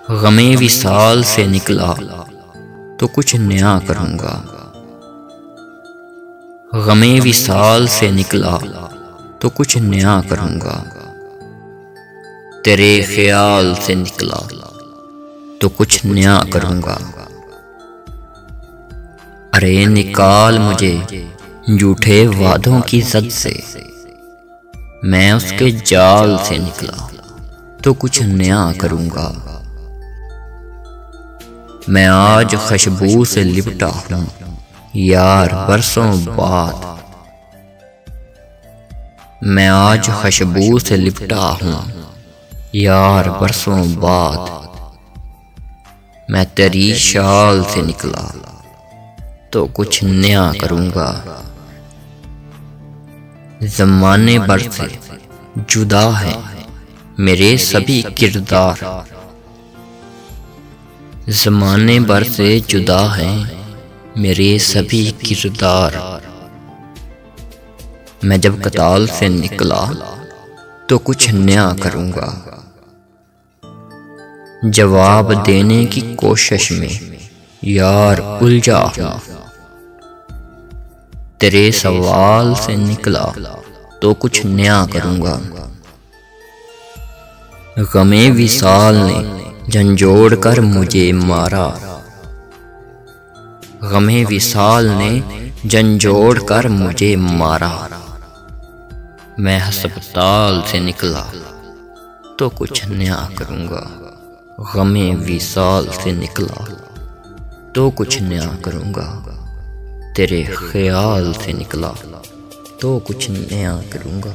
गमे विसाल से निकला तो कुछ नया करूँगा। गमे विसाल से निकला तो कुछ नया करूँगा। तेरे ख्याल से निकला तो कुछ नया करूँगा। अरे निकाल मुझे झूठे वादों की जद से, मैं उसके जाल से निकला तो कुछ नया करूँगा। मैं आज खुशबू से लिपटा हूँ यार बरसों बाद। मैं आज खुशबू से लिपटा हूँ यार बरसों बाद। मैं तेरी शाल से निकला तो कुछ नया करूँगा। ज़माने भर से जुदा है मेरे सभी किरदार। ज़माने भर से जुदा हैं मेरे सभी किरदार। मैं जब कताल से निकला तो कुछ नया करूँगा। जवाब देने की कोशिश में यार उलझा हूँ। तेरे सवाल से निकला तो कुछ नया करूँगा। गमे विसाल ने झंझोड़ कर मुझे मारा। गमे विसाल ने झंझोड़ कर मुझे मारा। मैं अस्पताल से निकला तो कुछ नया करूँगा। गमे विसाल से निकला तो कुछ नया करूँगा। तेरे ख्याल से निकला तो कुछ नया करूँगा।